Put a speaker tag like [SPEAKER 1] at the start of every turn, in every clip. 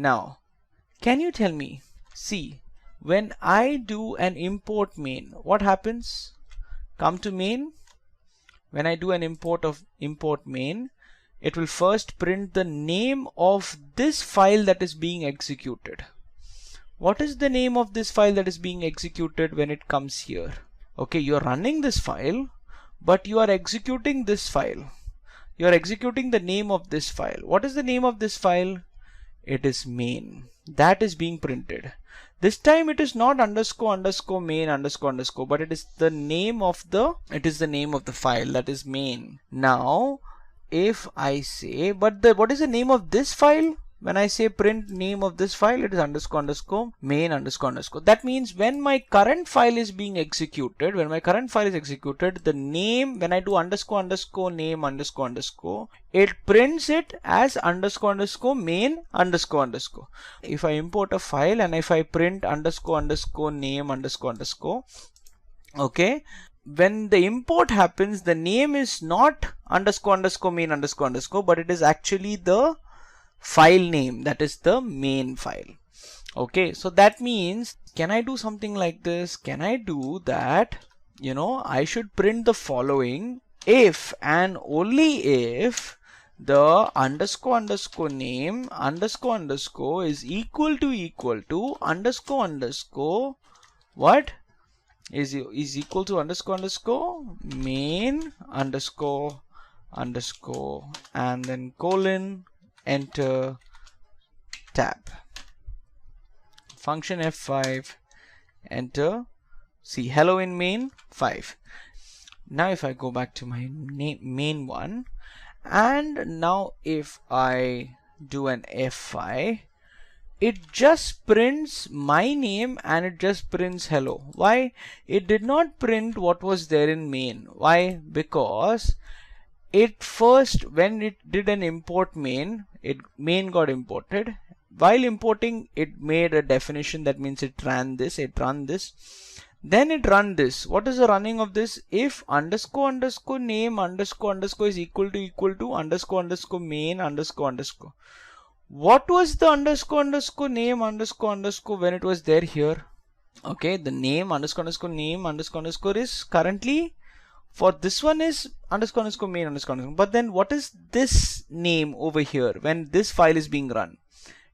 [SPEAKER 1] Now, can you tell me, see, when I do an import main, what happens? Come to main. When I do an import main, it will first print the name of this file that is being executed. What is the name of this file that is being executed when it comes here? Okay, you're running this file, but you are executing this file. You are executing the name of this file. What is the name of this file? It is main. That is being printed. This time it is not underscore underscore main underscore underscore, but it is the name of the file, that is main. Now if I say, but what is the name of this file? When I say print name of this file, it is underscore underscore main underscore underscore. That means when my current file is being executed, the name, when I do underscore underscore name underscore underscore, it prints it as underscore underscore main underscore underscore. If I import a file and if I print underscore underscore name underscore underscore, okay, when the import happens, the name is not underscore underscore main underscore underscore, but it is actually the file name, that is the main file. Okay, so that means, can I do something like this? Can I do that? You know, I should print the following if and only if the underscore underscore name underscore underscore is equal to underscore underscore what is equal to underscore underscore main underscore underscore and then colon, enter, tab, function F5, enter, see hello in main 5. Now if I go back to my main one, and now if I do an F5, it just prints my name and it just prints hello. Why? It did not print what was there in main. Why? Because it first, when it did an import main, main got imported. While importing, it made a definition, that means it ran this, then it run this. What is the running of this? If underscore underscore name underscore underscore is equal to underscore underscore main underscore underscore. What was the underscore underscore name underscore underscore when it was there here? Okay, the name underscore underscore is currently, for this one is underscore underscore main underscore underscore. But then what is this name over here when this file is being run?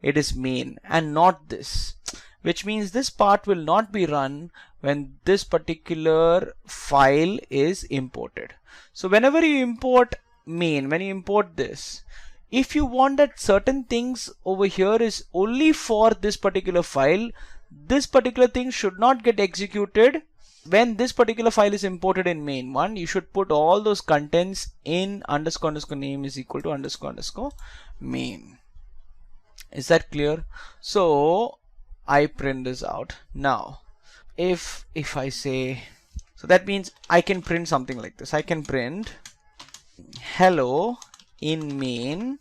[SPEAKER 1] It is main and not this, which means this part will not be run when this particular file is imported. So whenever you import main, when you import this, if you want that certain things over here is only for this particular file, this particular thing should not get executed. When this particular file is imported in main one, you should put all those contents in underscore underscore name is equal to underscore underscore main. Is that clear? So I print this out. Now if I say, so that means I can print something like this. I can print hello in main,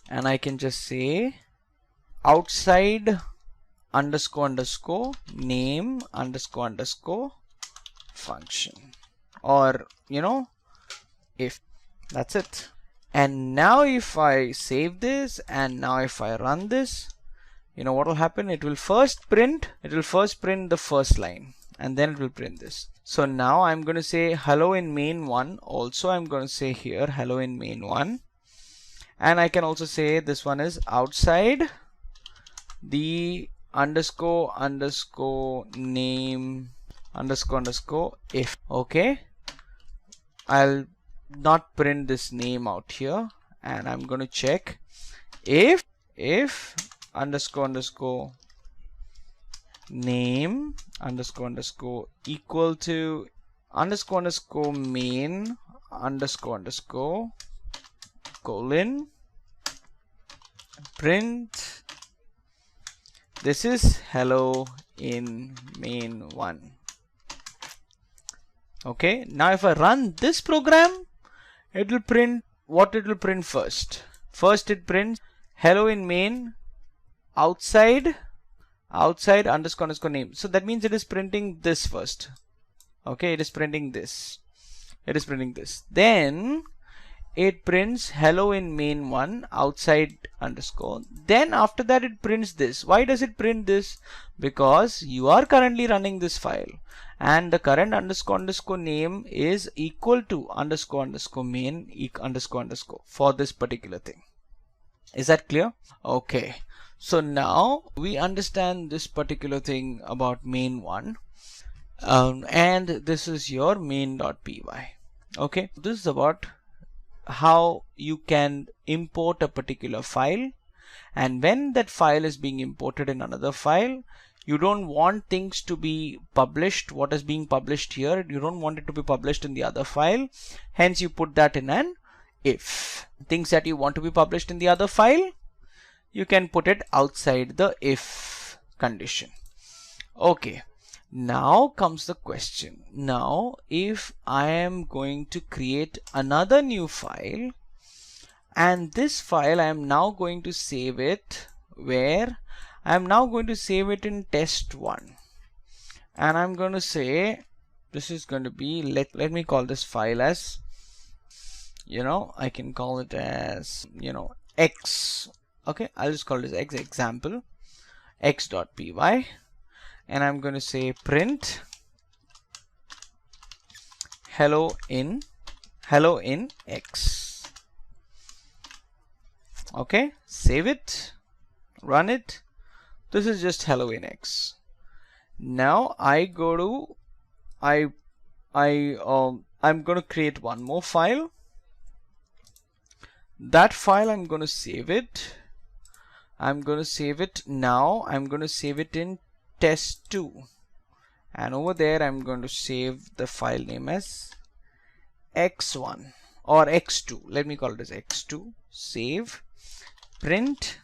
[SPEAKER 1] and I can just say outside underscore underscore name underscore underscore function, or you know, if that's it. And now if I save this and now if I run this, you know what will happen? It will first print the first line and then it will print this. So now I'm going to say hello in main one. Also I'm going to say here hello in main one, and I can also say this one is outside the underscore underscore name underscore underscore if. Okay, I'll not print this name out here, and I'm going to check if underscore underscore name underscore underscore equal to underscore underscore main underscore underscore colon, print this is hello in main one. Okay, now if I run this program, it will print what it will print first. First it prints hello in main outside underscore underscore name. So that means it is printing this first. Okay, it is printing this. Then it prints hello in main1 outside underscore. Then after that it prints this. Why does it print this? Because you are currently running this file and the current underscore underscore name is equal to underscore underscore main underscore underscore for this particular thing. Is that clear? Okay. So now we understand this particular thing about main1. And this is your main.py. Okay, this is about how you can import a particular file, and when that file is being imported in another file, you don't want things to be published. What is being published here, you don't want it to be published in the other file, hence you put that in an if. Things that you want to be published in the other file, you can put it outside the if condition. Okay, now comes the question. Now if I am going to create another new file, and this file I am now going to save it where? I am now going to save it in test1, and I'm going to say this is going to be, let me call this file as, I can call it as, x. Okay, I'll just call this x example x.py, and I'm going to say print hello in x. Okay, save it, run it. This is just hello in x. Now I go to I'm going to create one more file. That file I'm going to save it. I'm going to save it now. I'm going to save it in test2, and over there I'm going to save the file name as x1 or x2. Let me call it as x2. Save, print,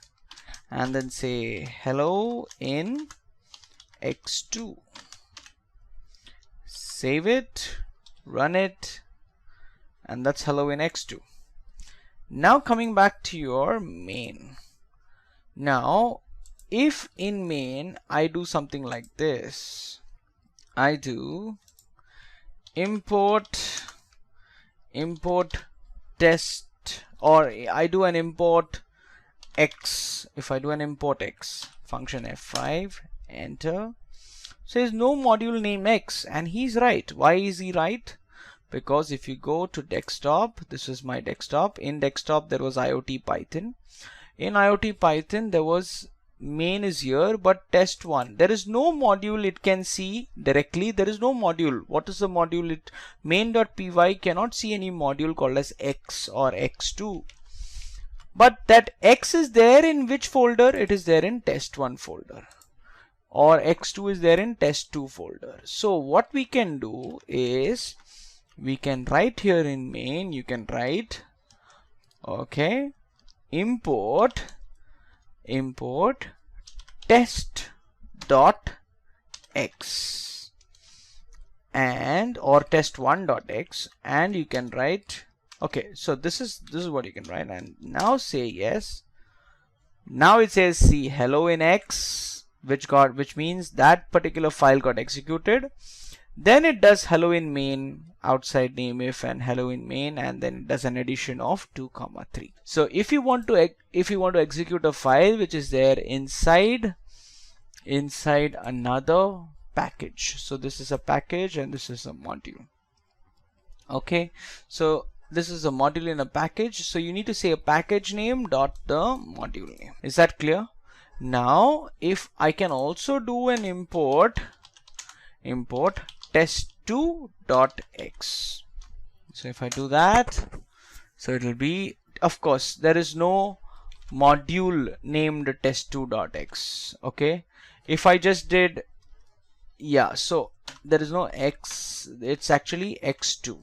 [SPEAKER 1] and then say hello in x2. Save it, run it, and that's hello in x2. Now coming back to your main. Now if in main I do something like this, I do import test, or I do an import x. If I do an import x, function F5, enter, says no module name x, and he's right. Why is he right? Because if you go to desktop, this is my desktop. In desktop there was IoT Python. In IoT Python there was main is here, but test1, there is no module it can see directly. There is no module. What is the module? Main.py cannot see any module called as x or x2. But that x is there in which folder? It is there in test1 folder, or x2 is there in test2 folder. So what we can do is we can write here in main, you can write, okay, import test.x and or test1.x, and you can write, okay, so this is what you can write, and now say yes. Now it says see hello in x, which means that particular file got executed. Then it does hello in main outside name if and hello in main, and then it does an addition of 2, 3. So if you want to execute a file which is there inside another package, so this is a package and this is a module. Okay, so this is a module in a package, so you need to say a package name dot the module name. Is that clear? Now if I can also do an import test2.x. so if I do that, so it will be, of course there is no module named test2.x. okay, if I just did, yeah, so there is no x, it's actually x2.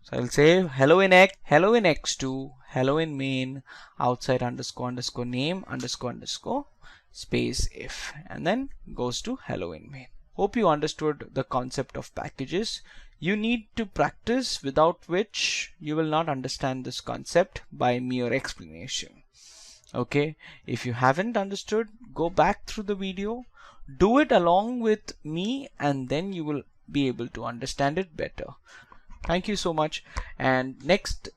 [SPEAKER 1] So I'll say hello in x, hello in x2, hello in main outside underscore name underscore space if, and then goes to hello in main. Hope you understood the concept of packages. You need to practice, without which you will not understand this concept by mere explanation. Okay, if you haven't understood, go back through the video, do it along with me, and then you will be able to understand it better. Thank you so much. And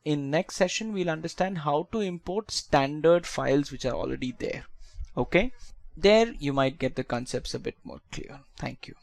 [SPEAKER 1] in next session, we'll understand how to import standard files which are already there. Okay. There you might get the concepts a bit more clear. Thank you.